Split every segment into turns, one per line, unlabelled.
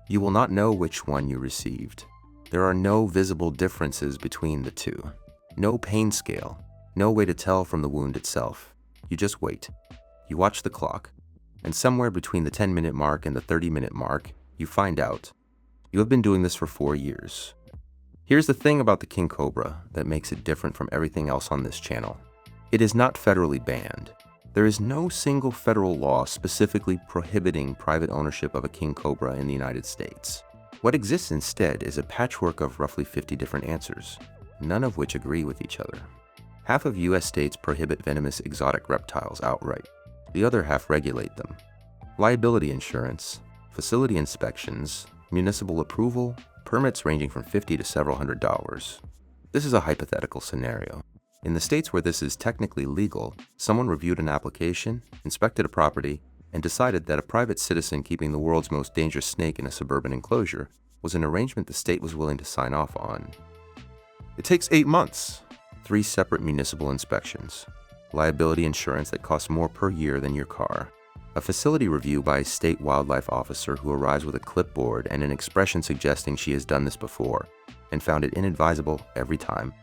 You will not know which one you received. There are no visible differences between the two. No pain scale. No way to tell from the wound itself. You just wait. You watch the clock. And somewhere between the 10-minute mark and the 30-minute mark, you find out. You have been doing this for 4 years. Here's the thing about the King Cobra that makes it different from everything else on this channel. It is not federally banned. There is no single federal law specifically prohibiting private ownership of a King Cobra in the United States. What exists instead is a patchwork of roughly 50 different answers, none of which agree with each other. Half of US states prohibit venomous exotic reptiles outright. The other half regulate them. Liability insurance, facility inspections, municipal approval, permits ranging from $50 to several $100s. This is a hypothetical scenario. In the states where this is technically legal, someone reviewed an application, inspected a property, and decided that a private citizen keeping the world's most dangerous snake in a suburban enclosure was an arrangement the state was willing to sign off on. It takes 8 months, 3 separate municipal inspections, liability insurance that costs more per year than your car, a facility review by a state wildlife officer who arrives with a clipboard and an expression suggesting she has done this before and found it inadvisable every time.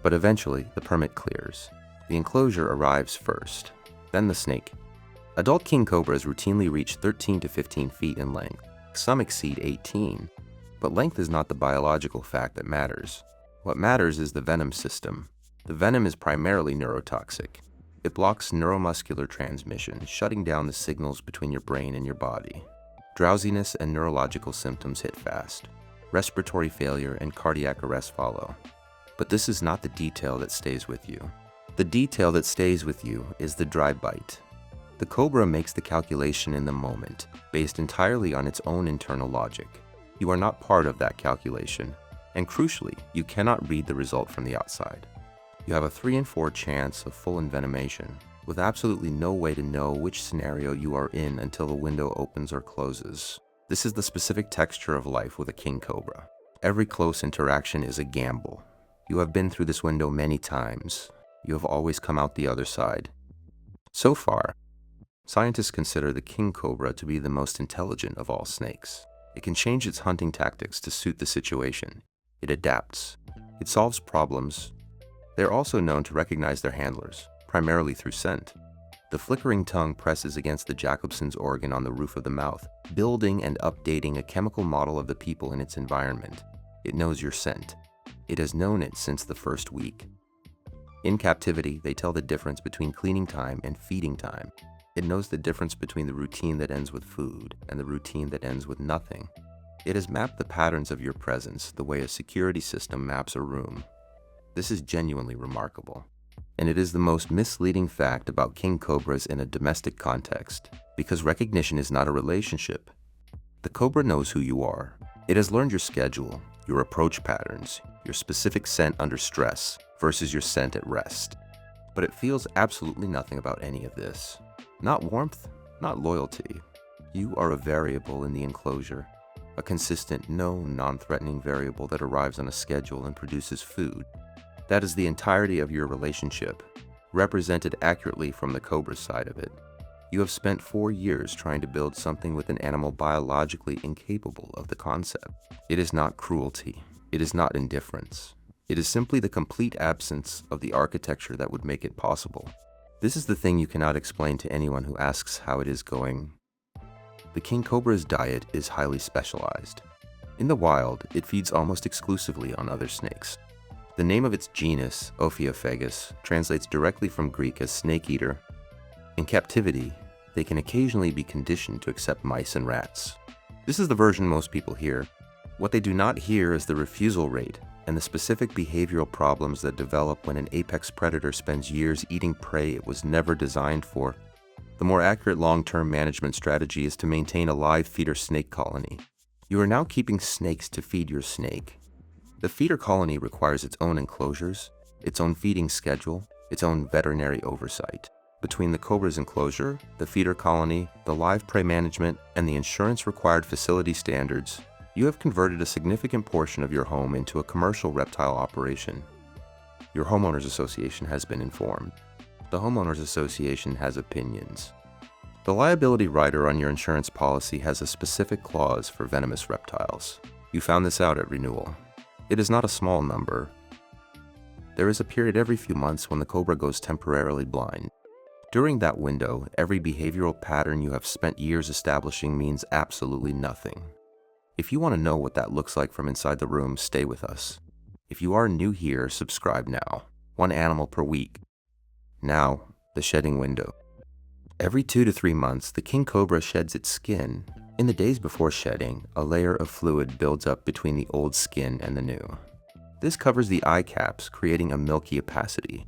But eventually, the permit clears. The enclosure arrives first, then the snake. Adult king cobras routinely reach 13 to 15 feet in length. Some exceed 18. But length is not the biological fact that matters. What matters is the venom system. The venom is primarily neurotoxic. It blocks neuromuscular transmission, shutting down the signals between your brain and your body. Drowsiness and neurological symptoms hit fast. Respiratory failure and cardiac arrest follow. But this is not the detail that stays with you. The detail that stays with you is the dry bite. The cobra makes the calculation in the moment, based entirely on its own internal logic. You are not part of that calculation, and crucially, you cannot read the result from the outside. You have a 3 in 4 chance of full envenomation, with absolutely no way to know which scenario you are in until the window opens or closes. This is the specific texture of life with a king cobra. Every close interaction is a gamble. You have been through this window many times. You have always come out the other side. So far, scientists consider the king cobra to be the most intelligent of all snakes. It can change its hunting tactics to suit the situation. It adapts. It solves problems. They are also known to recognize their handlers, primarily through scent. The flickering tongue presses against the Jacobson's organ on the roof of the mouth, building and updating a chemical model of the people in its environment. It knows your scent. It has known it since the first week. In captivity, they tell the difference between cleaning time and feeding time. It knows the difference between the routine that ends with food and the routine that ends with nothing. It has mapped the patterns of your presence the way a security system maps a room. This is genuinely remarkable. And it is the most misleading fact about king cobras in a domestic context, because recognition is not a relationship. The cobra knows who you are. It has learned your schedule, your approach patterns, your specific scent under stress versus your scent at rest. But it feels absolutely nothing about any of this. Not warmth, not loyalty. You are a variable in the enclosure, a consistent, known, non-threatening variable that arrives on a schedule and produces food. That is the entirety of your relationship, represented accurately from the cobra side of it. You have spent 4 years trying to build something with an animal biologically incapable of the concept. It is not cruelty. It is not indifference. It is simply the complete absence of the architecture that would make it possible. This is the thing you cannot explain to anyone who asks how it is going. The king cobra's diet is highly specialized. In the wild, it feeds almost exclusively on other snakes. The name of its genus, Ophiophagus, translates directly from Greek as snake eater. In captivity, they can occasionally be conditioned to accept mice and rats. This is the version most people hear. What they do not hear is the refusal rate and the specific behavioral problems that develop when an apex predator spends years eating prey it was never designed for. The more accurate long-term management strategy is to maintain a live feeder snake colony. You are now keeping snakes to feed your snake. The feeder colony requires its own enclosures, its own feeding schedule, its own veterinary oversight. Between the cobra's enclosure, the feeder colony, the live prey management, and the insurance-required facility standards, you have converted a significant portion of your home into a commercial reptile operation. Your homeowners association has been informed. The homeowners association has opinions. The The liability rider on your insurance policy has a specific clause for venomous reptiles. You found this out at renewal. It is not a small number. There is a period every few months when the cobra goes temporarily blind. During that window, every behavioral pattern you have spent years establishing means absolutely nothing. If you want to know what that looks like from inside the room, stay with us. If you are new here, subscribe now. 1 animal per week. Now, the shedding window. Every 2 to 3 months, the king cobra sheds its skin. In the days before shedding, a layer of fluid builds up between the old skin and the new. This covers the eye caps, creating a milky opacity.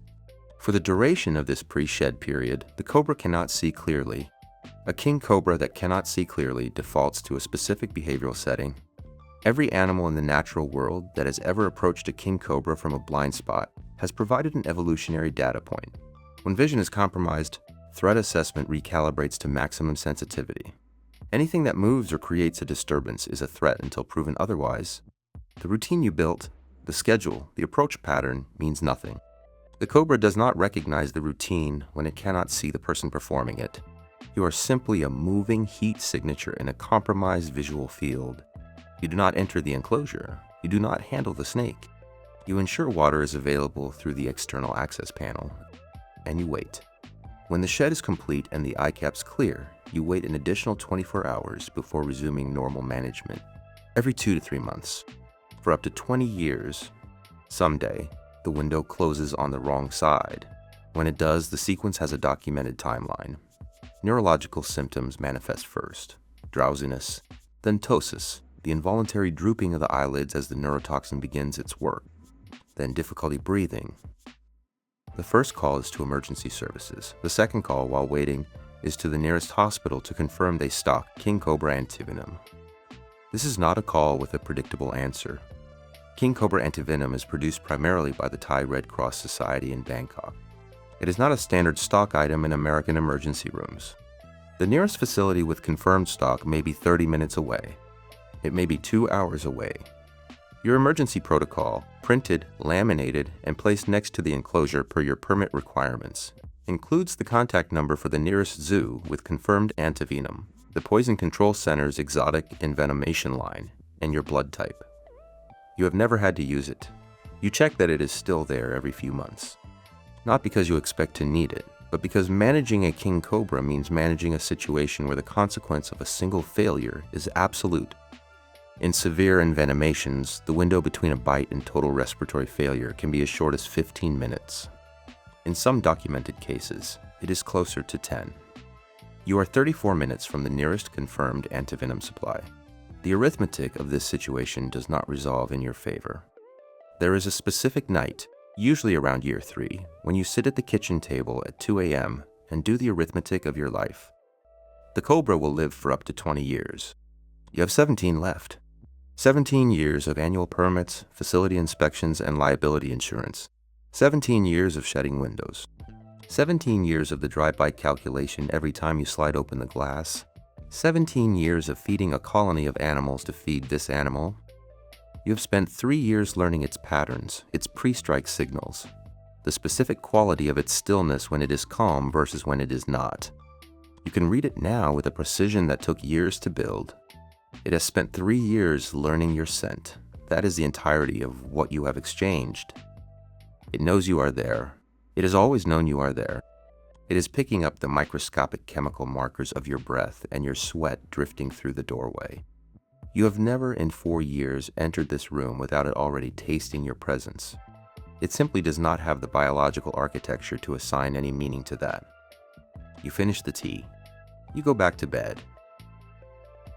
For the duration of this pre-shed period, the cobra cannot see clearly. A king cobra that cannot see clearly defaults to a specific behavioral setting. Every animal in the natural world that has ever approached a king cobra from a blind spot has provided an evolutionary data point. When vision is compromised, threat assessment recalibrates to maximum sensitivity. Anything that moves or creates a disturbance is a threat until proven otherwise. The routine you built, the schedule, the approach pattern means nothing. The cobra does not recognize the routine when it cannot see the person performing it. You are simply a moving heat signature in a compromised visual field. You do not enter the enclosure. You do not handle the snake. You ensure water is available through the external access panel, and you wait. When the shed is complete and the eye caps clear, you wait an additional 24 hours before resuming normal management. Every 2 to 3 months. For up to 20 years, someday, the window closes on the wrong side. When it does, the sequence has a documented timeline. Neurological symptoms manifest first: drowsiness, then ptosis, the involuntary drooping of the eyelids as the neurotoxin begins its work, then difficulty breathing. The first call is to emergency services. The second call, while waiting, is to the nearest hospital to confirm they stock King Cobra antivenom. This is not a call with a predictable answer. King Cobra antivenom is produced primarily by the Thai Red Cross Society in Bangkok. It is not a standard stock item in American emergency rooms. The nearest facility with confirmed stock may be 30 minutes away. It may be 2 hours away. Your emergency protocol, printed, laminated, and placed next to the enclosure per your permit requirements, includes the contact number for the nearest zoo with confirmed antivenom, the Poison Control Center's exotic envenomation line, and your blood type. You have never had to use it. You check that it is still there every few months. Not because you expect to need it, but because managing a king cobra means managing a situation where the consequence of a single failure is absolute. In severe envenomations, the window between a bite and total respiratory failure can be as short as 15 minutes. In some documented cases, it is closer to 10. You are 34 minutes from the nearest confirmed antivenom supply. The arithmetic of this situation does not resolve in your favor. There is a specific night, usually around year 3, when you sit at the kitchen table at 2 a.m. and do the arithmetic of your life. The cobra will live for up to 20 years. You have 17 left. 17 years of annual permits, facility inspections, and liability insurance. 17 years of shedding windows. 17 years of the drive-by calculation every time you slide open the glass. 17 years of feeding a colony of animals to feed this animal. You have spent 3 years learning its patterns, its pre-strike signals, the specific quality of its stillness when it is calm versus when it is not. You can read it now with a precision that took years to build. It has spent 3 years learning your scent. That is the entirety of what you have exchanged. It knows you are there. It has always known you are there. It is picking up the microscopic chemical markers of your breath and your sweat drifting through the doorway. You have never in 4 years entered this room without it already tasting your presence. It simply does not have the biological architecture to assign any meaning to that. You finish the tea. You go back to bed.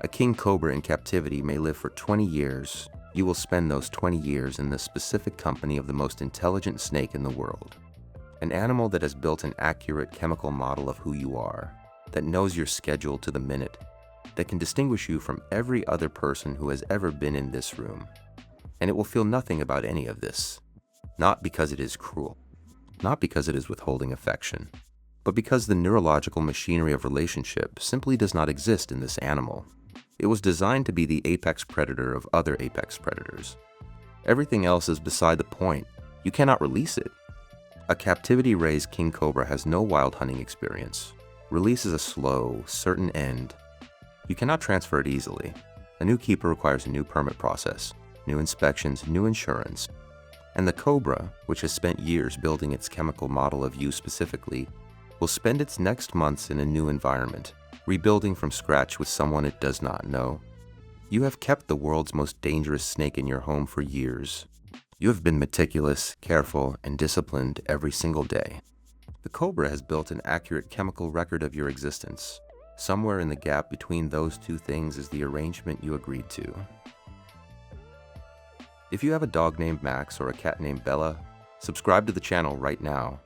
A king cobra in captivity may live for 20 years. You will spend those 20 years in the specific company of the most intelligent snake in the world. An animal that has built an accurate chemical model of who you are, that knows your schedule to the minute, that can distinguish you from every other person who has ever been in this room. And it will feel nothing about any of this. Not because it is cruel, not because it is withholding affection, but because the neurological machinery of relationship simply does not exist in this animal. It was designed to be the apex predator of other apex predators. Everything else is beside the point. You cannot release it. A captivity-raised king cobra has no wild hunting experience. Release is a slow, certain end. You cannot transfer it easily. A new keeper requires a new permit process, new inspections, new insurance. And the Cobra, which has spent years building its chemical model of you specifically, will spend its next months in a new environment, rebuilding from scratch with someone it does not know. You have kept the world's most dangerous snake in your home for years. You have been meticulous, careful, and disciplined every single day. The Cobra has built an accurate chemical record of your existence. Somewhere in the gap between those two things is the arrangement you agreed to. If you have a dog named Max or a cat named Bella, subscribe to the channel right now.